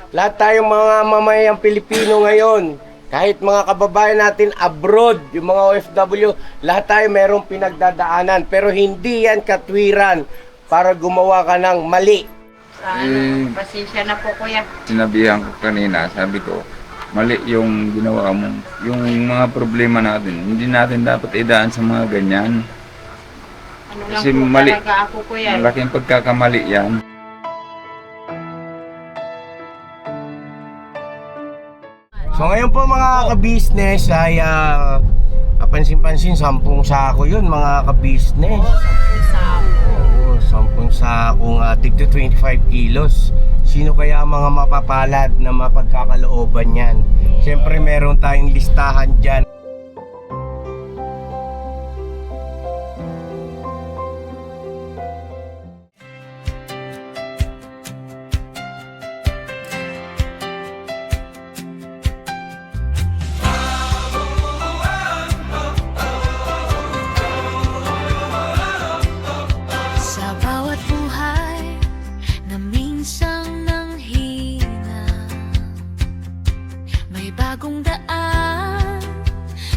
lahat tayong mga mamayang Pilipino ngayon, kahit mga kababayan natin abroad, yung mga OFW, lahat tayo merong pinagdadaanan. Pero hindi yan katwiran para gumawa ka ng mali. Pasensya na po, kuya. Sinabihan ko kanina, sabi ko, mali yung ginawa mo. Yung mga problema natin, hindi natin dapat idaan sa mga ganyan. Ano lang Kasi po mali, talaga ako, kuya. malaking pagkakamali yan. So ngayon po mga ka-business ay kapansin-pansin 10 sako yun mga ka-business. Oo, 10 sakong tig to 25 kilos. Sino kaya ang mga mapapalad na mapagkakalooban yan? Siyempre meron tayong listahan dyan. Sa bawat buhay na minsang nanghina, may bagong daan,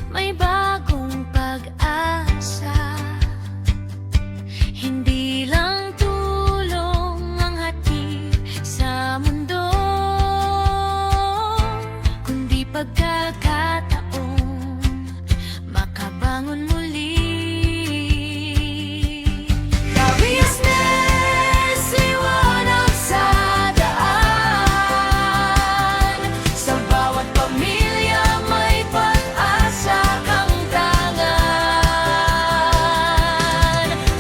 may bagong pag-asa. Hindi lang tulong ang hatid sa mundo, kundi pagkakataong makabangon muli. Business, iwanag sa daan. Sa bawat pamilya may pag-asa kang tangan.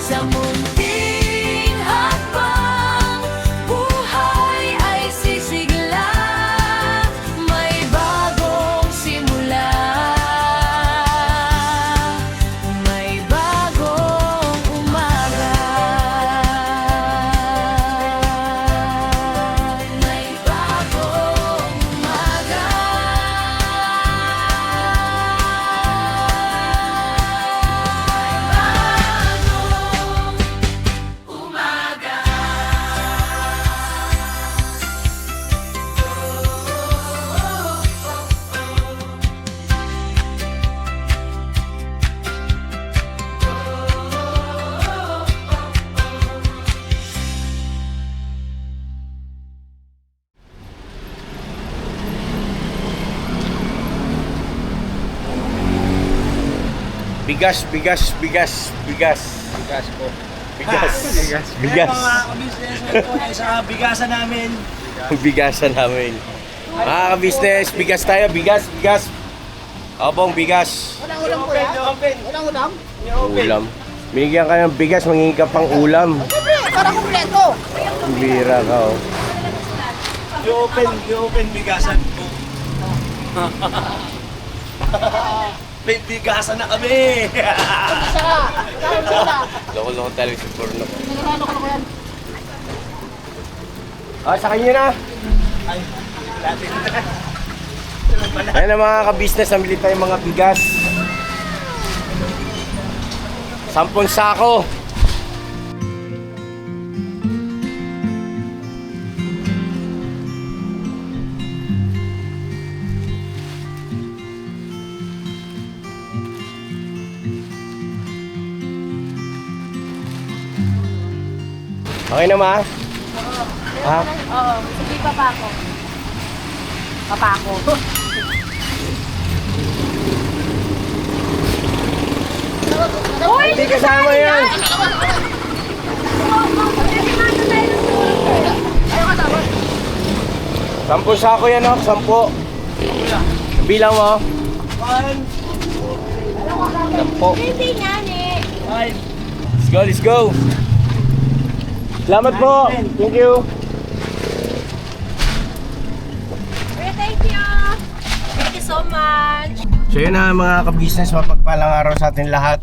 Sa munting hakbang, buhay ay sisigla. May bagong simula, may bagong umaga. May bagong umaga. Bagong umaga. Bigas. Bigas po. Bigas. Mga ka-business, ito ay sa bigasan namin. Bigasan namin. Mga ka-business, bigas tayo, bigas. Abong bigas. Walang ulam po yan? Walang ulam? Ulam. Binigyan ka ng bigas, mangingi ka pang ulam. Siyempre, para kumpleto. Bira ka, oh. I-open bigasan po. May bigasan na kami. Loko-loko talaga si Porno. Ano ka yan? Sa kanya na. Ay, dati. Ayan na mga ka-business, namili tayo mga bigas. 10 sako. Okay na ma? Ha? Oo, sige pa ako. Papako. Hindi kasama yan. Sampu sako yan, oh. 10. Bilang mo. 1, 10. Hindi nga, ne. 5, Let's go. Salamat po. Thank you. Thank you. Thank you so much. So yun na mga ka-business, mapagpalang araw sa atin lahat.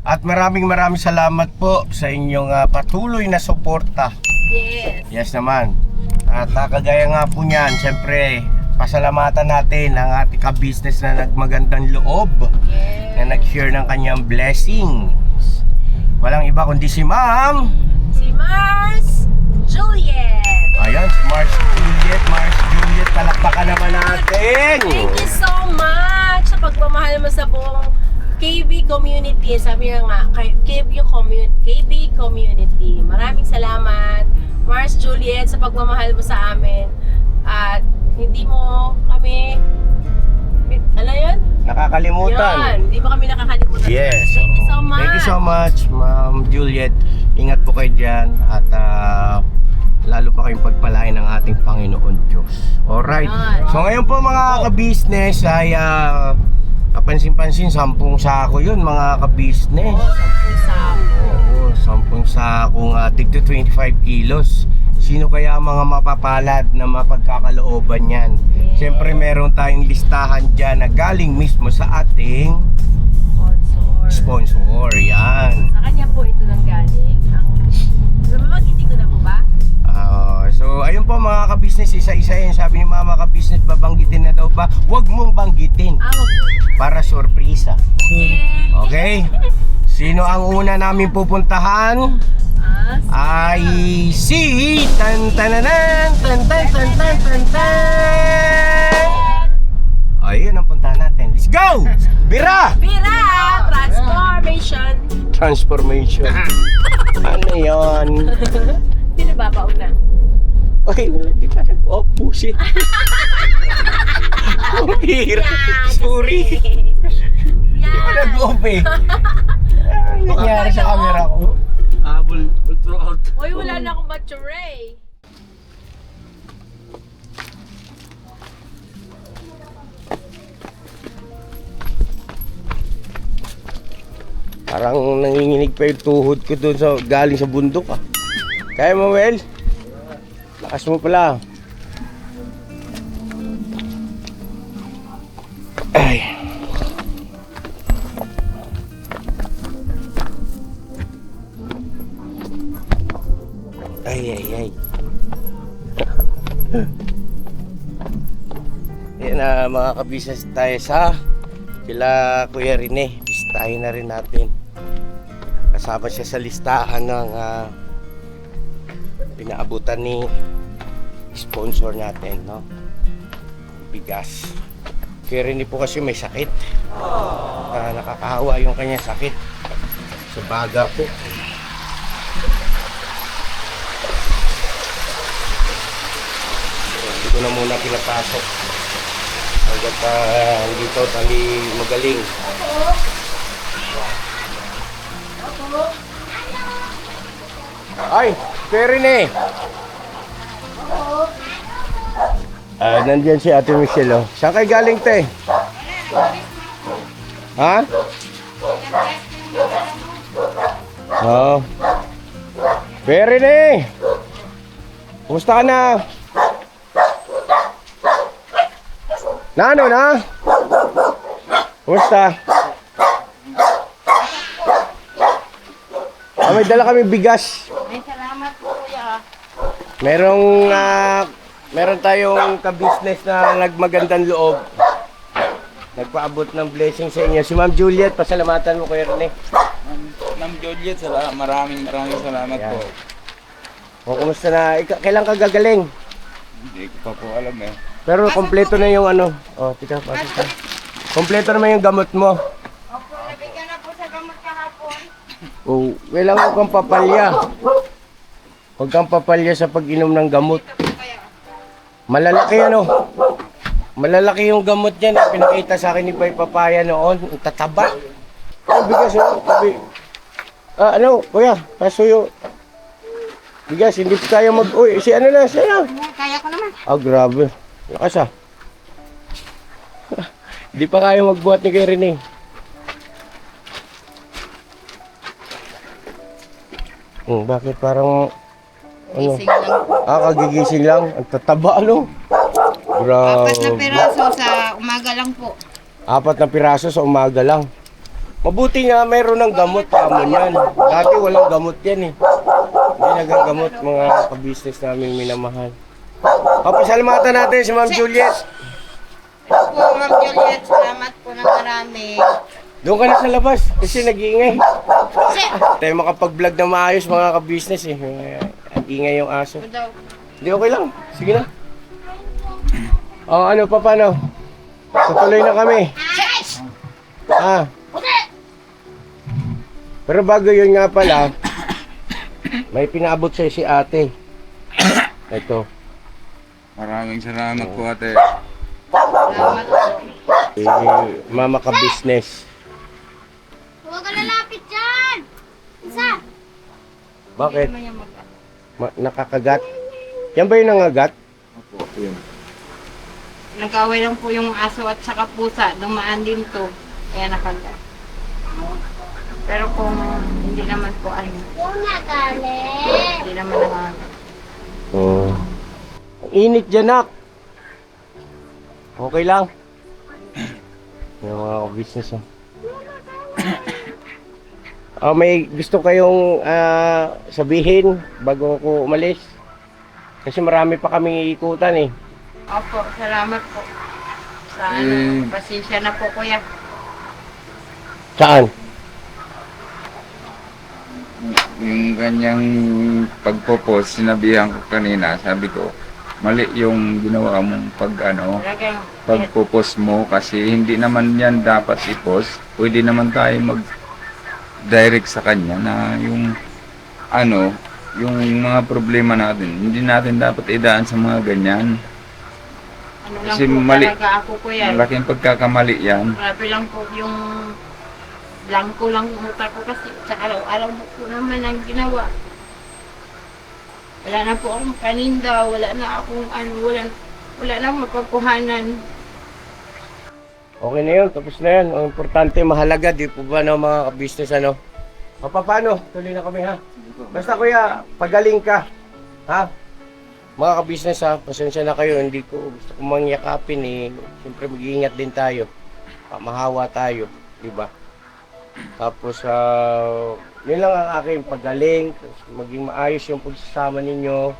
At maraming salamat po sa inyong patuloy na suporta. Yes. Yes naman. At kagaya nga po niyan, syempre, pasalamatan natin ang ating ka-business na nagmagandang loob, na nag-share ng kanyang blessings. Walang iba kundi si Ma'am Si Mars Juliet. Ayan, si Mars Juliet, Mars natin. Thank you so much sa pagmamahal mo sa buong KB community. Sabi nga nga, KB community. Maraming salamat, Mars Juliet, sa pagmamahal mo sa amin. At hindi mo kami, ano yun? Nakakalimutan. Yun, hindi mo kami nakakalimutan. Yes. Thank you so much. Thank you so much, Ma'am Juliet. Ingat po kayo dyan at lalo pa kayong pagpalain ng ating Panginoon Diyos. Alright. Yan. So ngayon po mga ka-business ay kapansin-pansin 10 sako yun mga ka-business. Oo, 10 sakong tig to 25 kilos. Sino kaya ang mga mapapalad na mapagkakalooban yan? Siyempre meron tayong listahan dyan na galing mismo sa ating sponsor. Yan. Sa kanya po ito lang galing. Babanggitin ko na po ba? So ayun po mga ka-business, isa-isa yan. Sabi ni mama ka-business, babanggitin na daw ba? Huwag mong banggitin Wag po. para sorpresa. Okay. Okay? Sino ang una namin pupuntahan? Ay si tan-tananan, tan-tan-tan-tan-tan-tan. Ayun ang puntahan natin. Let's go! Bira! Bira! Transformation! Transformation. Ano yan? Sino ba? Pauna. Okay, hindi ka nag-opposite. Bira. Sorry. Hindi ko nag-off eh. Ano nangyari sa camera ko? Habol throughout. Uy, wala na akong battery. Parang nanginginig pa yung tuhod ko doon sa galing sa bundok ah. Kaya mo, Wel? Lakas mo pala. Ay. Ay, ay, ay. Yan na mga kabisnes tayo sa kila Kuya Rene. Bistahin na rin natin. Kasama siya sa listahan ng pinaabutan ni sponsor natin, no? Bigas. Kuya Rene po kasi may sakit. Nakakahawa yung kanya sakit. Sa baga po. Hindi ko na muna pinapasok hanggat dito tali magaling. Ay, Perry eh. Nandiyan si Ate Michelle, oh. Saan kayo galing, te? Ha? Oh. Perry eh. Kumusta ka na? Nano na? Kumusta? May dala kami bigas. Ay, salamat po, kuya. Meron tayong ka-business na nagmagandang loob. Nagpaabot ng blessing sa inyo. Si Ma'am Juliet, pasalamatan mo Kuya Rene. Ma'am Juliet, maraming salamat Yan. po. O, kumusta na? Kailan ka gagaling? Hindi ko pa po alam eh. Pero kompleto na yung ano. O, tika, pasok ka. Kompleto naman yung gamot mo. Opo, nabigyan na po sa gamot kahapon. O, kailangan kang papalya. Huwag kang papalya sa pag-inom ng gamot. Malalaki ano? Malalaki yung gamot niyan. Pinakita sa akin ni Bay Papaya noon. Ang tataba. Ay, bigas oh. Ano, kuya? Pasuyo. Bigas, hindi pa tayo mag-uwi. Si ano na, siya na. Kaya ko naman. Grabe. Lakas ah. Hindi pa kaya magbuhat ni Kuya Rene. Bakit parang ano? Gising lang. Kagigising lang. Ang tataba ano? Grabe. 4 na piraso sa umaga lang po. 4 na piraso sa umaga lang. Mabuti nga mayroon ng gamot kamo yan. Dati walang gamot yan eh. Hindi nagagamot mga ka-business namin minamahal. Papasalamatan natin si Ma'am Juliet. Po, Ma'am Juliet, salamat po ng marami. Doon ka na sa labas kasi nag-iingay. Kasi, Tayo makapag-vlog na maayos mga ka-business eh. Ang ingay yung aso. ito daw. Hindi, okay lang. Sige na. O ano pa paano? Tutuloy na kami. Ha? Pero bago yun nga pala, may pinaabot sa'yo si ate. Ito. Maraming salamat po ate. Salamat po. Mama ka business. Huwag ka lalapit dyan! Isa! Bakit? Hindi naman yan mag- Nakakagat? Yan ba yung nangagat? Opo, yun. Nag-away lang po yung aso at saka pusa. Dumaan din to. Kaya nakagat. Pero kung hindi naman po ano, Huwag na galit! hindi naman nakagat. Oo. Ang init dyan, nak. Okay lang. Yung mga business, oh. May gusto kayong sabihin bago ako umalis? Kasi marami pa kaming iikutan eh. Opo, salamat po. Sa pasensya na po kuya. Saan? Yung ganyang pagpo-post, sinabihan ko kanina, sabi ko, mali yung ginawa mong Talagang pagpo-post mo kasi hindi naman yan dapat i-post. Pwede naman tayo mag-direct sa kanya na yung yung mga problema natin, hindi natin dapat idaan sa mga ganyan. ano lang Kasi po mali. talaga ako kuya. Malaking pagkakamali yan. Grabe lang po yung blanco lang yung utak ko kasi sa araw-araw mo po naman ang ginawa. Wala na po akong paninda, wala na akong wala na mapagkuhanan. Okay na yun, tapos na yan. Ang importante, mahalaga, di po ba no, mga business ano? O paano? Tuloy na kami ha. Basta kuya, pagaling ka. Ha? Mga ka-business ha, pasensya na kayo. Hindi ko gusto kong mangyakapin eh. Siyempre mag-iingat din tayo. Mahawa tayo, di ba? Tapos, yun lang ang aking pagaling. Maging maayos yung pagsasama ninyo.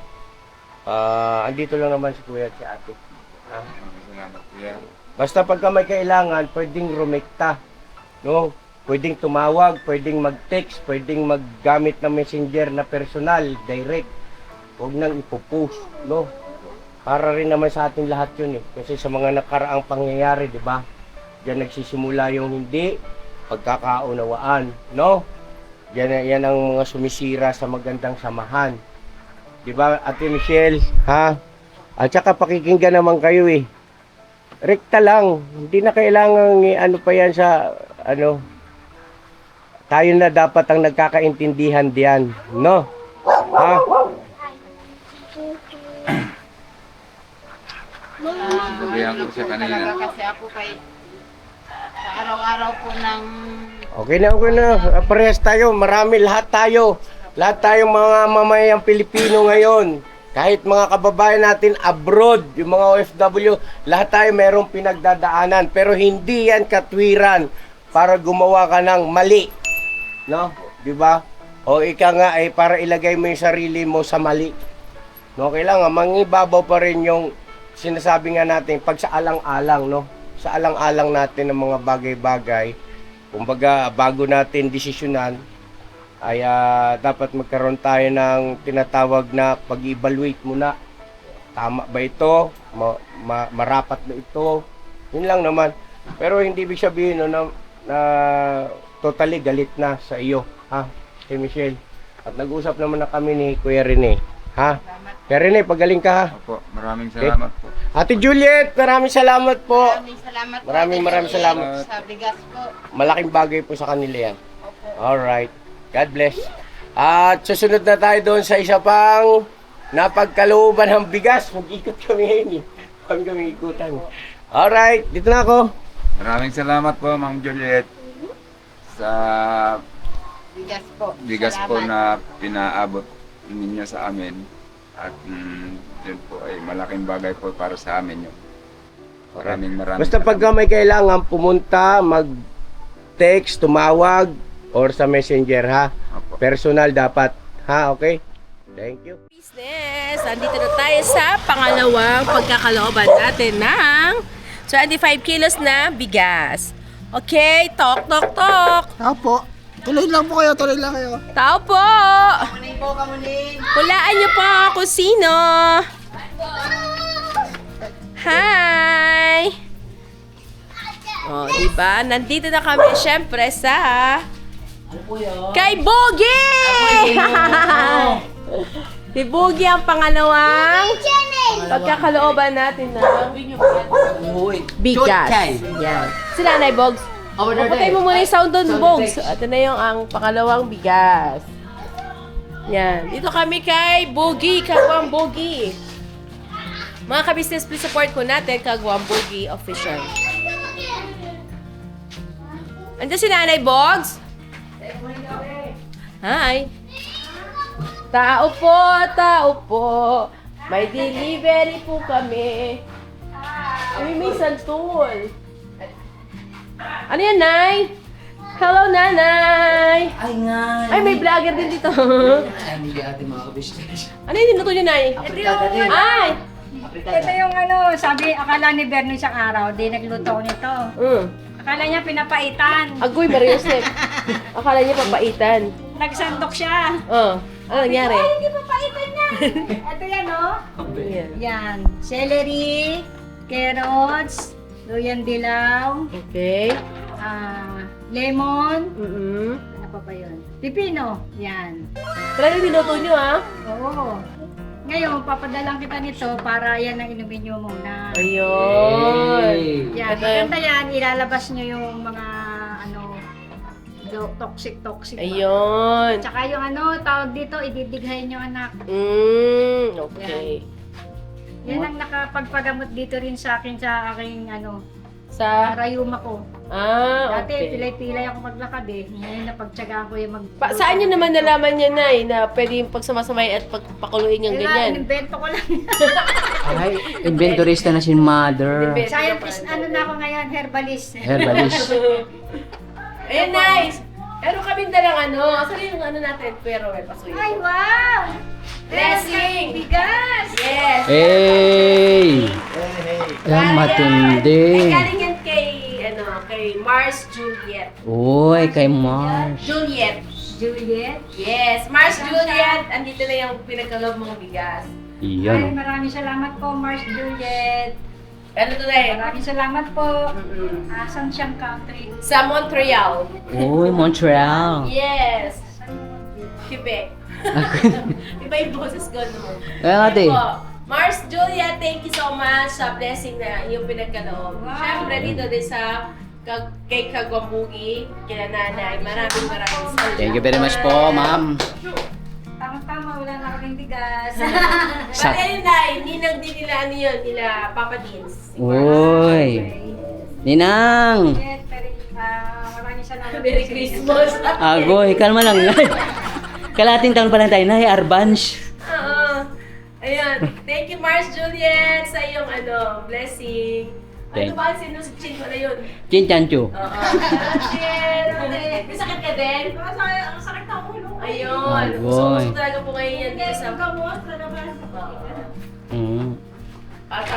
Andito lang naman si kuya at si ate. Ha? Salamat kuya. Basta pagka may kailangan, pwedeng rumekta. No? Pwedeng tumawag, pwedeng mag-text, pwedeng maggamit ng messenger na personal, direct. Huwag nang ipopost, no? Para rin naman sa ating lahat yun eh. Kasi sa mga nakaraang pangyayari, di ba? Diyan nagsisimula yung hindi pagkakaunawaan, no? Yan ang mga sumisira sa magandang samahan. Di ba, Ate Michelle, ha? At saka pakikinggan naman kayo eh. Rekta lang, hindi na kailangan ano pa yan sa tayo na dapat ang nagkakaintindihan diyan, no? Ha? Sabihan ko siya kanina. Talaga kasi ako kay sa araw-araw po ng Okay na. Parehas tayo, marami, lahat tayo. Lahat tayong mga mamayang Pilipino ngayon. Kahit mga kababayan natin abroad, yung mga OFW, lahat tayo merong pinagdadaanan. Pero hindi yan katwiran para gumawa ka ng mali. No? Di ba? O ika nga ay para ilagay mo yung sarili mo sa mali. No, kailangan mangibabaw pa rin yung sinasabi nga natin pag sa alang-alang, no? Sa alang-alang natin ng mga bagay-bagay. Kumbaga, bago natin desisyonan, ay dapat magkaroon tayo ng tinatawag na pag-evaluate muna. Tama ba ito? Marapat ba ito? Yun lang naman. Pero hindi ibig sabihin no, na totally galit na sa iyo, ha? Si Michelle. At nag-usap naman na kami ni Kuya Rene, ha? Kuya Rene, pagaling ka ha? Opo, maraming salamat po. Ate Juliet, maraming salamat po. salamat po. Maraming Ate salamat. Sa bigas po. Malaking bagay po sa kanila yan. Opo. Alright. God bless. At susunod na tayo doon sa isa pang napagkalooban ng bigas. Mag-ikot kami ngayon eh. Kami ikutan. Alright, dito na ako. Maraming salamat po, Ma'am Juliet, sa Bigas po. bigas Salamat. po na pinaabot ninyo sa amin. At yun po ay malaking bagay po para sa amin yun. Maraming Basta pagka may kailangan, pumunta, mag-text, tumawag, or sa messenger ha. Opo. Personal dapat. Ha, okay? Thank you. Business! Andito na tayo sa pangalawang pagkakalooban natin ng 25 kilos na bigas. Okay, tok. Tao po. Tuloy lang po kayo, tuloy lang kayo. Tao po! Hulaan niyo po kung sino. Hi! Diba? Nandito na kami, syempre, sa... Ano po yun? Kay Boogie! Si Boogie ang pangalawang pagkakalooban natin ng Uy. bigas. Yan. Si Nanay Bogs. Papatay mo muna yung sound doon, Bogs. Ito na yung ang pangalawang bigas. Yan. Dito kami kay Boogie, Kagwang Boogie. Mga ka-business, please support ko natin, Kagwang Boogie Official. Andiyan si Nanay Bogs? Hi. Tao po. May delivery po kami. May santul. Ano yan, Nay? Hello, Nanay. Ay nga. Ay, may vlogger din dito. Ay, hindi ating mga kabisnes. Ano yung niluto niyo, Nay? Afrikada din. Ay! Ito yung sabi, akala ni Berno isang araw, di nagluto nito. Akala niya pinapaitan. Agoy, Mariosep. Akala niya papaitan. Nagsandok siya. Ano nangyari? Ay, hindi papaitan niya. Ito yan, Ayan. Yan. Celery, carrots, luyan dilaw, Okay. lemon, Mm-hmm. ano pa ba yun? Pipino. Yan. Talagang niluto niyo, ha? Oo. Ngayon, papadalang kita nito para yan ang inumin nyo muna. Ayun. Yan, Ito yung- maganda yan, ilalabas nyo yung mga toxic. Ayun. Tsaka yung tawag dito, ididighay nyo anak. Okay. Yan ang nakapagpagamot dito rin sa akin sa aking Sa... rayuma ko. Dati Okay. pilay-pilay ako maglakad eh. Ngayon napagtsagaan ko yung Saan nyo naman nalaman yan, Nay, na pwede yung pagsamasamayin at pagpakuluin yung ganyan? Invento ko lang. Ay, inventorista na si mother. Scientist, na ako ngayon, herbalist. Herbalist. Ayun, nice! Meron kaming dalang saan yung natin? Pero may pasuyo. Ay, wow! Blessing! Bigas! Yes! Hey! Ayan, matindi. Ay, galing yan kay Mars Juliet. Uy, kay Mars. Juliet. Juliet. Yes, Mars Juliet. Andito na yung pinagkalob mong bigas. Ay, Iyan. maraming salamat po, Mars Juliet. Ano to na Maraming salamat po. Asan siyang country? Sa Montreal. Uy, Montreal. Yes. Quebec. Iba yung boses ko naman. Kaya nga, te. Mars Julia, thank you so much sa blessing na yung pinagkaloob. Wow. Siyempre dito din sa kay Kagwambugi, kila Nanay. Maraming salamat. Thank you very much po, ma'am. Tama-tama, wala na kaming bigas. But ayun na, ninang din nila nila Papa Dins. Uy. Ninang. Juliet, maraming salamat. Merry Christmas. Agoy, kalma lang. Kalating taon pa lang tayo na, Arbanj. Oo. Ayun. Thank you, Mars Juliet, sa iyong blessing. Ano Thank- ba ang sinusichin mo na yun? Chinchancho. Oo. May sakit ka din? Ang sakit na ulo. Ayun. Agoy. Gusto talaga po ngayon yan dito sa...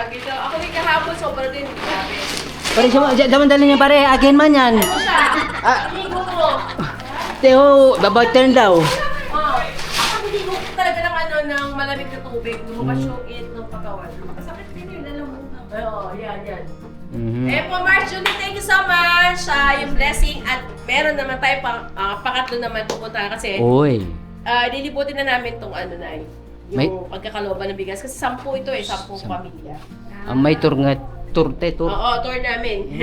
Dito. Ako din kahapon, sobrang din. Grabe. Pare, daman-dala niya pare, akin man yan. Ano siya? Amigo ko. Teo, about turn daw. Oo. Ako hindi ko talaga ng malamig na tubig. Lumabas yung it ng pagkawan. Masakit din yun. Alam mo. Oo, yan. Eh po, Mars Julie, thank you so much sa yung blessing at meron naman tayo pangatlo naman pupunta kasi Uy. liliputin na namin tong yung May- pagkakalooban ng bigas kasi 10 ito 10 pamilya. May tour nga, tour. Oo, tour namin.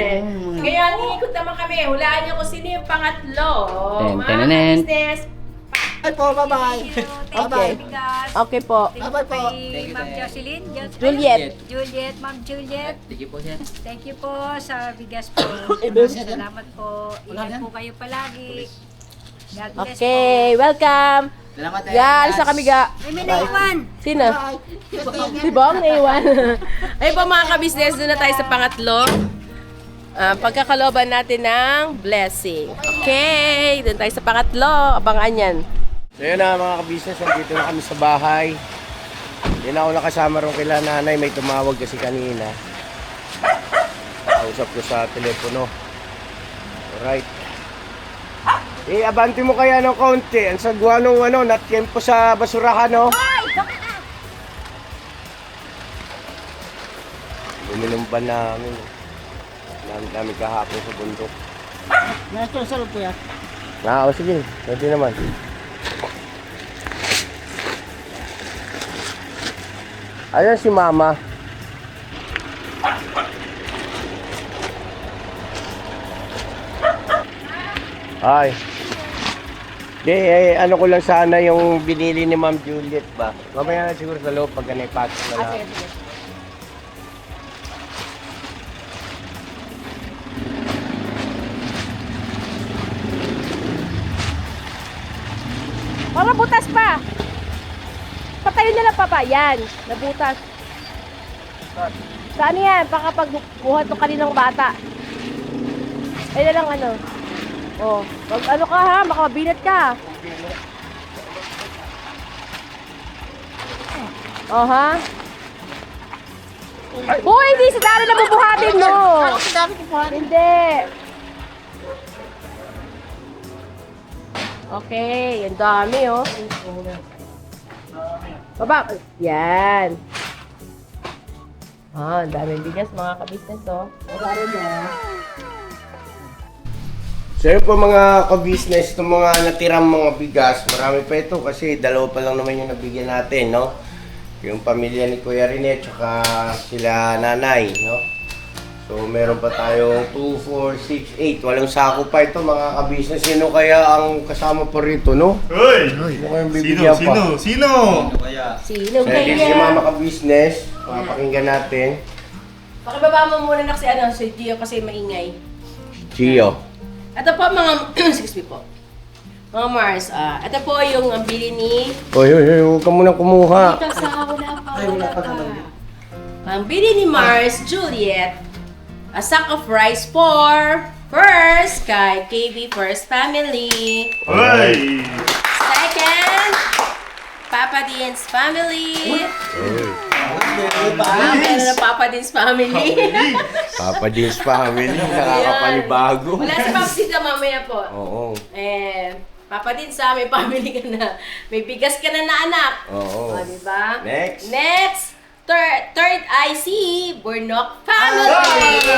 Kaya iikot naman kami. Hulaan niyo kung sino yung pangatlo. Ten, Mga tenenen. business. Ay po, bye-bye. Okay. Okay po. Bye-bye po. Kay Ma'am Jocelyn. Juliet. Juliet, Ma'am Juliet. Thank you po, sir. Thank you po sa bigas po. Maraming salamat po. Ingat po kayo palagi. God bless Okay, welcome. Salamat Ga, alis na kami ga. po. Ay, may naiwan. Sino? Si Bong naiwan. Ay po mga ka-business, doon na tayo sa pangatlo. Pagkakalooban natin ng blessing. Okay, doon tayo sa pangatlo. Abangan yan. So yun na mga ka-business, nandito na kami sa bahay. Hindi na ako nakasama rin kila Nanay, may tumawag kasi kanina. Kausap ko sa telepono. Alright. Abanti mo kaya ng konti. Ang sagwa nung natiyempo sa basurahan, no? Luminom ba namin? Dami kahapon sa bundok. Nasa sa po yan. O sige. Pwede naman. Ayan si Mama. Ay. Ano ko lang sana yung binili ni Ma'am Juliet ba? Mamaya na siguro sa loob pag naipatok na lang. Sige. Mga butas pa! Patayin nila pa ba? Yan, nabutas. Saan yan? Baka pag buhat ng kaninang bata. Ay na lang ano. Oh, pag ano ka ha, baka mabilat ka. Oh ha? Hoy, hindi si Dari na bubuhatin, no? Si Dari bubuhatin. Hindi. Okay, ang dami, oh. Baba. Yan. Ang daming bigas, mga kabisnes, oh. So yun po mga ka-business, itong mga natirang mga bigas, marami pa ito kasi dalawa pa lang naman yung nabigyan natin, no? Yung pamilya ni Kuya Rene, tsaka sila nanay, no? So meron pa tayong 2, 4, 6, 8, walang sako pa ito mga ka-business. Sino kaya ang kasama pa rito, no? Hoy! Sino kayong bibigyan pa? Sino? Sino So yun si kaya? Mama ka-business, papakinggan natin. Pakibaba mo muna na si Gio kasi maingay. Gio. Ito po mga, excuse me po. Mga Mars, ito po yung bili ni... Hoy, huwag ka muna kumuha. Dito sa wala pa. Ang bili ni Mars, Juliet, a sack of rice for first kay KB First Family. Hoy! Second, Papa Dean's family. Meron na Papa Dean's family. Papa Dins family, nakakapanibago. Wala si Papa Dean's mamaya po. Oo. Papa Dean's may family ka na. May bigas ka na anak. Oo. O, diba? Next. Next, third IC, Burnok family.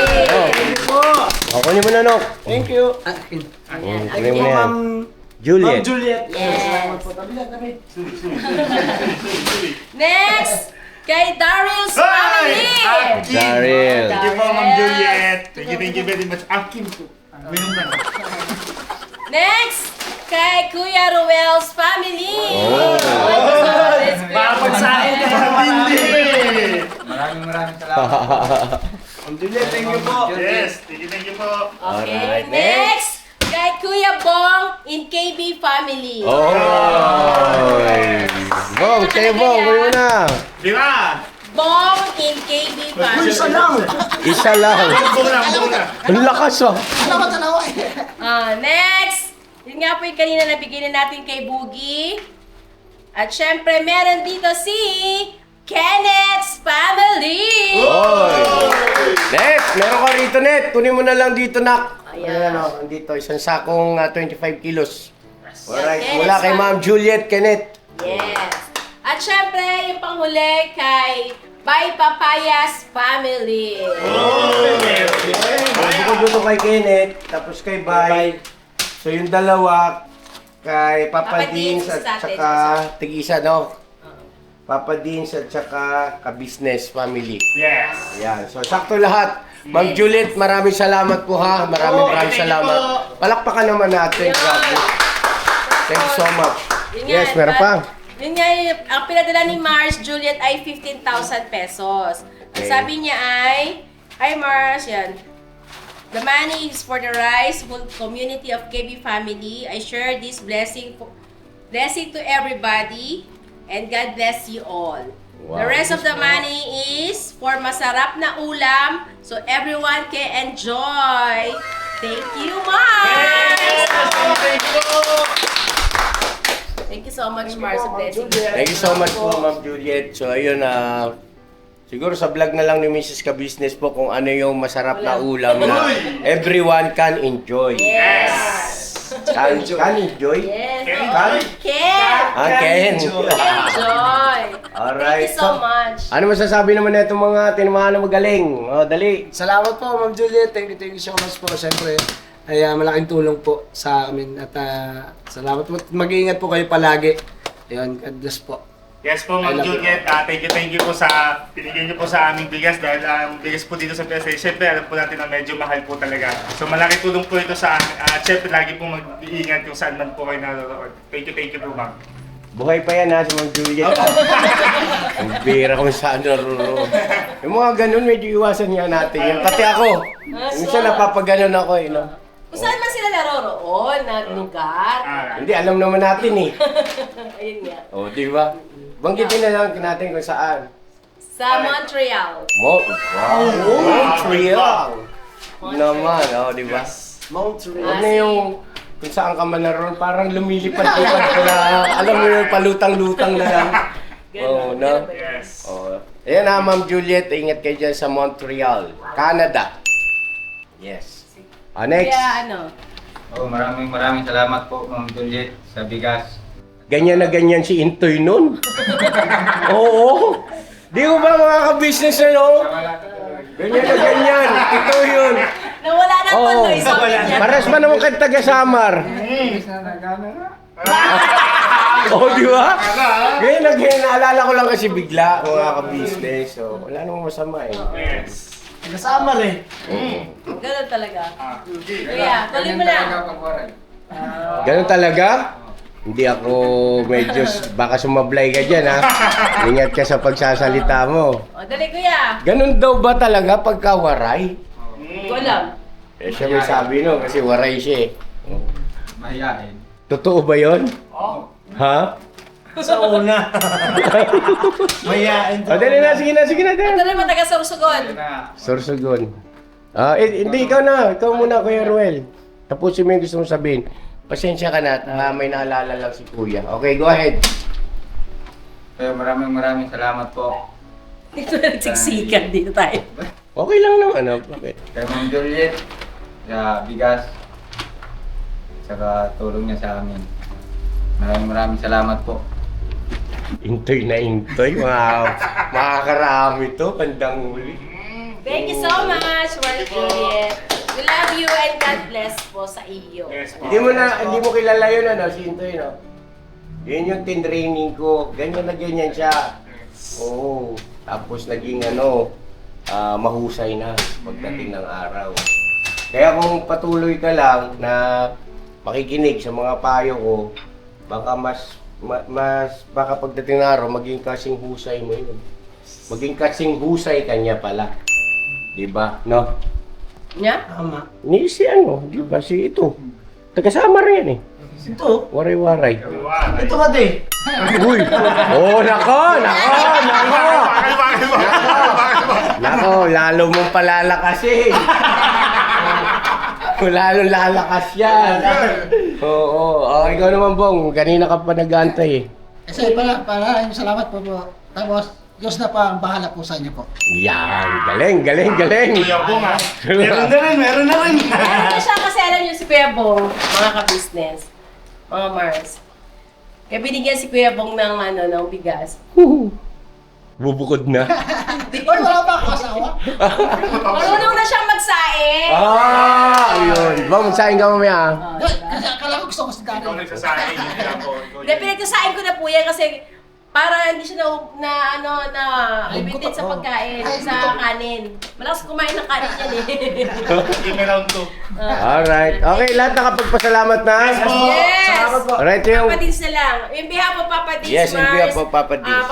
Ako niyo muna, Nok. Thank you. Ayan, Kunin mo again. na yan. Juliet. Juliet. Yes. Next, kay Daryl's family. Daryl. Thank you po, Ma'am Juliet. Thank you very much. Akin po. Minum na. Next, kay Kuya Ruel's family. Papagsain ka sa Hindi! Maraming salamat. Ma'am Juliet, thank you po. Yes, thank you po. Okay, Alright, next, kay Kuya Bong in KB family. Oh! Bong, sa'yo Bong, kunin mo na. Diba? Bong in KB family. Isa lang. Bong na. Ang lakas ah. Next, yun nga po yung kanina nabigyan na natin kay Boogie. At syempre, meron dito si Kenneth's family. Oy! Net, meron ka rito, Net. Kunin mo na lang dito, Nak. Ayan. Ayan, dito. Isang sakong 25 kilos. Alright, Kenneth's mula kay family. Ma'am Juliet, Kenneth. Yes. At syempre, yung panghuli kay Bay Papayas family. Bukod dito kay Kenneth, tapos kay Bay. So yung dalawa, kay Papa Papa Dins Dins at sa atin, saka Tig-isa, no? Papa Dins at saka ka-business family. Yes. Ayan. So sakto lahat. Ma'am Juliet, maraming salamat po ha. Maraming thank you salamat. po. Palakpakan naman natin. Grabe. Thank you so much. Yun Yes, nga, meron pa. Yun nga, ang pinadala ni Mars Juliet ay 15,000 pesos. Ang Okay. sabi niya ay, hi Mars, yan. The money is for the rice whole community of KB family. I share this blessing to everybody and God bless you all. Wow. The rest of the money is for masarap na ulam so everyone can enjoy. Thank you, Mars! Thank you so much, Mars, sa blessing. Thank you so much po, Ma'am Juliet. So ayun, siguro sa vlog na lang ni Mrs. Ka-Business po kung ano yung masarap na ulam na everyone can enjoy. Yes! Can enjoy? Yes! Can? Ken! Ken. Enjoy! Alright. Thank you so much. Ano masasabi naman na itong mga tinamahan na magaling? O, dali. Salamat po, Ma'am Juliet. Thank you so much po. Siyempre, ay malaking tulong po sa amin. At salamat po. Mag-iingat po kayo palagi. Ayun, God bless po. Yes po, Ma'am Juliet. Thank you po sa pinigyan niyo po sa aming bigas dahil ang bigas po dito sa PSA. Siyempre, alam po natin na medyo mahal po talaga. So, malaki tulong po ito sa amin. At siyempre, lagi po mag-iingat kung saan man po kayo naroon. Thank you po, Ma'am. Buhay pa yan ha, si Ma'am Juliet. Ang bira kung saan naroon. Yung mga ganun, medyo iwasan nga natin. Yung pati ako. Minsan napapaganon ako eh, no? Kung saan man sila naroroon, na lugar. Hindi, alam naman natin eh. Ayun nga. O, di ba? Banggitin na lang natin kung saan. Sa Montreal. Montreal! Naman, o, di ba? Montreal. Huwag na yung kung saan ka man naroon, parang lumilipad-lipad ka na, alam mo yung palutang-lutang na lang. Oo, no? Yes. Oh. Ayan na, Ma'am Juliet, ingat kayo dyan sa Montreal, Canada. Yes. Next. Kaya ano? Oh, maraming salamat po, Ma'am Juliet, sa bigas. Ganyan na ganyan si Intoy nun. Oo. Di ko ba mga ka-business na, no? Ganyan na ganyan. Ito yun. Nawala na tuloy sa kanya. Paras pa naman kang taga-Samar. Oo, di ba? Ganyan na ganyan. Naalala ko lang kasi bigla, mga ka-business. So, wala namang masama eh. Yes. Kasama rin. Ganun talaga. Kuya, tuloy mo lang. Ganun talaga? Hindi ako medyo, baka sumablay ka dyan ha. Ingat ka sa pagsasalita mo. O, dali kuya. Ganun daw ba talaga pagka-waray? Hindi ko alam. Eh siya may sabi no, kasi waray siya eh. Mahiyain. Totoo ba yun? Ha? Sa una. Mayain O dali na, sige na. Ito naman taga Sorsogon. Sorsogon. Hindi, ikaw na. Ikaw muna, Kuya Ruel. Tapusin mo yung gusto mong sabihin. Pasensya ka na, may naalala lang si Kuya. Okay, go ahead. Kaya maraming salamat po. Dito na nagsiksikan dito tayo. Okay lang naman, ano? Bakit? Kay Ma'am Juliet, sa bigas, saka tulong niya sa amin. Maraming salamat po. Intoy na intoy. Wow. Makakarami to. Bandang huli. Thank you so much, Mark Juliet. We love you and God bless po sa iyo. Yes po. Hindi mo kilala yun, ano, si Intoy, no? Yun yung tinraining ko. Ganyan na ganyan siya. Oo. Tapos naging, mahusay na pagdating ng araw. Kaya kung patuloy ka lang na makikinig sa mga payo ko, baka baka pagdating ng araw, maging kasing husay mo yun. Maging kasing husay kanya pala. Diba? No? Niya? Tama. Ni si di ba? Si ito. Tagasama rin eh. Ito. Waray-waray. Ito ka din. Uy! Oh, nako! Nako, lalo mong palalakasin. Lalo lalakas yan. Oo. Ikaw naman, Bong. Kanina ka pa nag-aantay eh. Kasi para salamat po po. Tapos, Diyos na pa ang bahala po sa inyo po. Yan. Galing. Kuya po nga. Meron na rin. Ano siya kasi alam niyo si Kuya Bong, mga ka-business, mga Mars. Kaya binigyan si Kuya Bong ng bigas. Bubukod na. Oy, wala pa ako asawa. Marunong na siyang magsaing. Ayun. Bong, magsaing ka mamaya. Kasi akala ko gusto ko si Daddy. Ikaw nagsasahin. Hindi lang po. Hindi, pinagsasaing ko na po yan kasi para hindi siya limited sa pagkain, sa kanin. Malakas kumain ng kanin yan eh. Give me round 2. Alright. Okay, lahat nakapagpasalamat na. Yes! Alright, yung... Papa Dins na lang. In behalf of Papa Dins, Yes, in behalf of Papa Dins.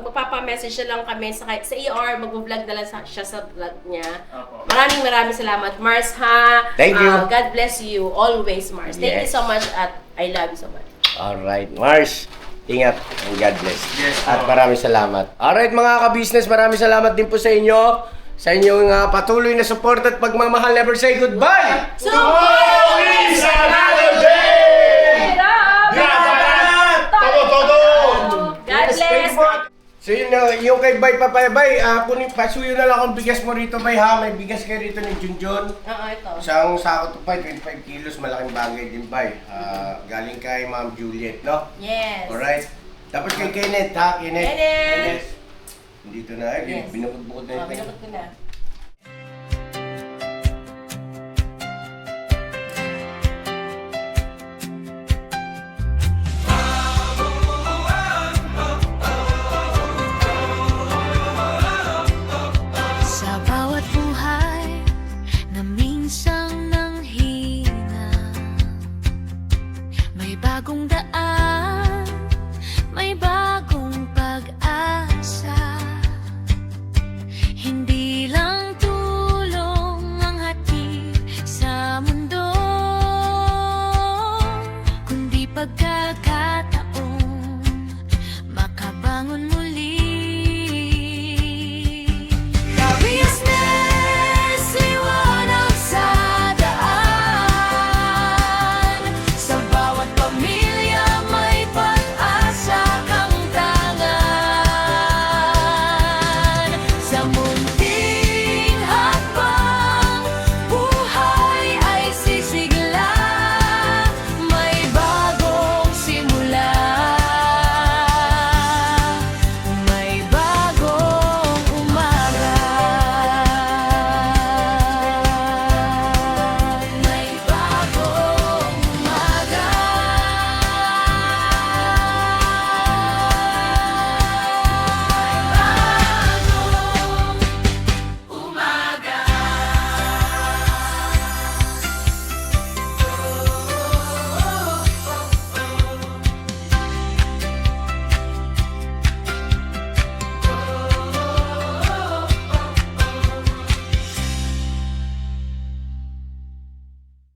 magpapa-message na lang kami sa ER, mag-vlog na lang siya sa vlog niya. Opo. Maraming salamat, Mars, ha? Thank you. God bless you always, Mars. Thank you Yes. so much at I love you so much. Alright, Mars. Ingat and God bless. Yes, At po. maraming salamat. Alright mga ka-business, maraming salamat din po sa inyo. Sa inyong patuloy na support at pagmamahal. Never say goodbye! Tomorrow is another day! Todo! God bless! So yun na, yung kay Bay Papayabay, pasuyo na lang akong bigas mo rito, Bay ha. May bigas kayo rito ni Junjun. Oo, ito. Isang sako to 25 kilos, malaking bagay din, Bay. Galing kay Ma'am Juliet, no? Yes. Alright. Tapos kay Kenneth ha, Kenneth. Kenneth! Dito na, Yes. binukod-bukod na Oh, yung binukod ko na.